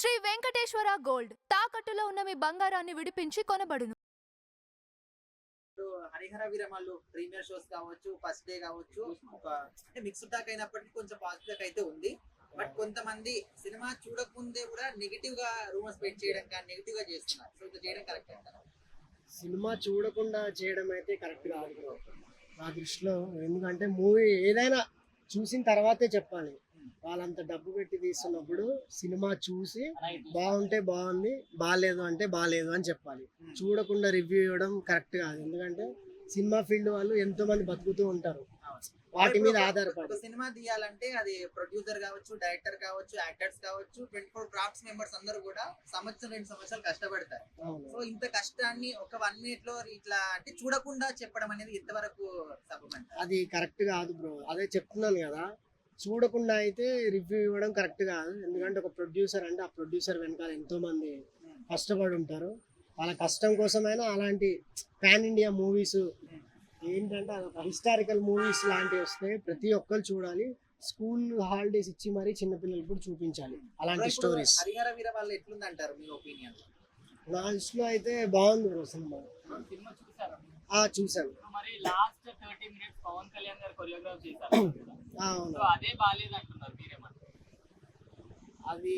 Shri Venkateswara gold తాకట్టులో ఉన్న మీ బంగారాన్ని విడిపించి కొనబడును. ఇప్పుడు హరిహర వీరమల్లు ప్రీమియర్ షోస్ కావచ్చు, ఫస్ట్ డే కావచ్చు, ఒక అంటే మిక్స్డ్ టాక్ అయినప్పటికీ కొంచెం పాజిటివ్ అయితే ఉంది. బట్ కొంతమంది సినిమా చూడకముందే కూడా నెగిటివ్ గా రూమర్స్ స్ప్రెడ్ చేయడం కానీ నెగిటివ్ గా చేస్తున్నారు. సో ఇది చేయడం కరెక్ట్ అంటారా? సినిమా చూడకుండా చేయడం అయితే కరెక్ట్ కాదు బ్రో నా దృష్టిలో. ఎందుకంటే మూవీ ఏదైనా చూసిన తర్వాతే చెప్పాలి. వాళ్ళంత డబ్బు పెట్టి తీస్తున్నప్పుడు సినిమా చూసి బాగుంటే బాగుంది, బాగాలేదు అంటే బాగాలేదు అని చెప్పాలి. చూడకుండా రివ్యూ ఇవ్వడం కరెక్ట్ కాదు. ఎందుకంటే సినిమా ఫీల్డ్ వాళ్ళు ఎంతో మంది బతుకుతూ ఉంటారు వాటి మీద ఒక ఆధారపడి. సినిమా తీయాలంటే అది ప్రొడ్యూసర్ కావచ్చు, డైరెక్టర్ కావచ్చు, యాక్టర్స్ కావచ్చు, 24 క్రాఫ్ట్స్ మెంబర్స్ అందరూ కూడా సంవత్సరం 2 సంవత్సరాలు కష్టపడతారు. అవును, సో ఇంత కష్టాన్ని ఒక 1 మినిట్ లో ఇట్లా అంటే చూడకుండా చెప్పడం అనేది ఎంతవరకు సబబ్? అది కరెక్ట్ కాదు బ్రో. అదే చెప్తున్నాను కదా, చూడకుండా అయితే రివ్యూ ఇవ్వడం కరెక్ట్ కాదు. ఎందుకంటే ఒక ప్రొడ్యూసర్ అంటే ఆ ప్రొడ్యూసర్ వెనకాల ఎంతో మంది కష్టపడి ఉంటారు. వాళ్ళ కష్టం కోసమైనా అలాంటి పాన్ ఇండియా మూవీస్ ఏంటంటే హిస్టారికల్ మూవీస్ లాంటివి వస్తే ప్రతి ఒక్కరు చూడాలి. స్కూల్ హాలిడేస్ ఇచ్చి మరీ చిన్నపిల్లలు కూడా చూపించాలి అలాంటి స్టోరీస్. హరిహర వీర వాళ్ళు ఎట్లుంది అంటారు మీ ఒపీనియన్? నా దృష్టిలో అయితే బాగుంది బ్రో సినిమా. సినిమా చూసారా? చూసాను. మరి లాస్ట్ 30 మినిట్స్ పవన్ కళ్యాణ్ గారు కొరియోగ్రాఫ్ చేశారు కదా. అవును, సో అదే బాలేదు అంటున్నారు, మీరేమంటారు? అది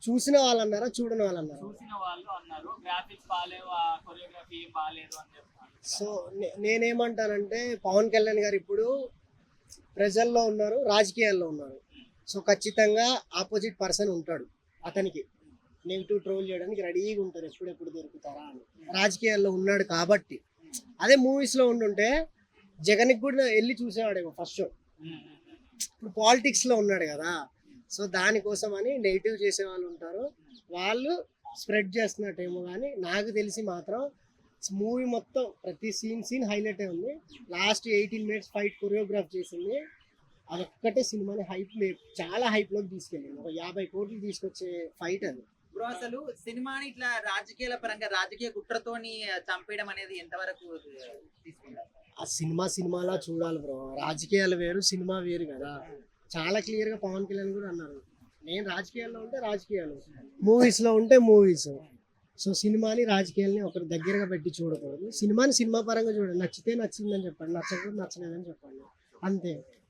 చూసిన వాళ్ళు అన్నారా చూడని వాళ్ళు అన్నారా? చూసిన వాళ్ళు అన్నారు గ్రాఫిక్స్ బాగాలేవు, ఆ కొరియోగ్రఫీ ఏం బాగాలేదు అని చెప్తున్నారు. సో నేనేమంటానంటే పవన్ కళ్యాణ్ గారు ఇప్పుడు ప్రజల్లో ఉన్నారు, రాజకీయాల్లో ఉన్నారు. సో ఖచ్చితంగా ఆపోజిట్ పర్సన్ ఉంటాడు అతనికి. నెగిటివ్ ట్రోల్ చేయడానికి రెడీగా ఉంటారు, ఎప్పుడెప్పుడు దొరుకుతారా అని. రాజకీయాల్లో ఉన్నాడు కాబట్టి. అదే మూవీస్లో ఉండుంటే జగన్కి కూడా వెళ్ళి చూసేవాడేమో ఫస్ట్ షో. ఇప్పుడు పాలిటిక్స్లో ఉన్నాడు కదా, సో దానికోసం అని నెగిటివ్ చేసే వాళ్ళు ఉంటారు. వాళ్ళు స్ప్రెడ్ చేస్తున్నట్టేమో. కానీ నాకు తెలిసి మాత్రం మూవీ మొత్తం ప్రతి సీన్ హైలైట్ ఉంది. లాస్ట్ 18 మినిట్స్ ఫైట్ కొరియోగ్రాఫ్ చేసింది. అదొక్కటే సినిమాని చాలా హైప్లోకి తీసుకెళ్ళింది. ఒక 50 కోట్లు తీసుకొచ్చే ఫైట్ అది. బ్రో అసలు సినిమాని ఇట్లా రాజకీయాల పరంగా రాజకీయ కుట్రతోని చంపేయడం అనేది ఎంతవరకు తీసుకుంటారు? ఆ సినిమాలా చూడాలి బ్రో. రాజకీయాలు వేరు, సినిమా వేరు కదా. చాలా క్లియర్గా పవన్ కళ్యాణ్ కూడా అన్నారు, నేను రాజకీయాల్లో ఉంటే రాజకీయాలు, మూవీస్లో ఉంటే మూవీస్. సో సినిమాని రాజకీయాల్ని ఒకరి దగ్గరగా పెట్టి చూడకూడదు. సినిమాని సినిమా పరంగా చూడండి. నచ్చితే నచ్చిందని చెప్పండి, నచ్చకపోతే నచ్చలేదని చెప్పండి, అంతే.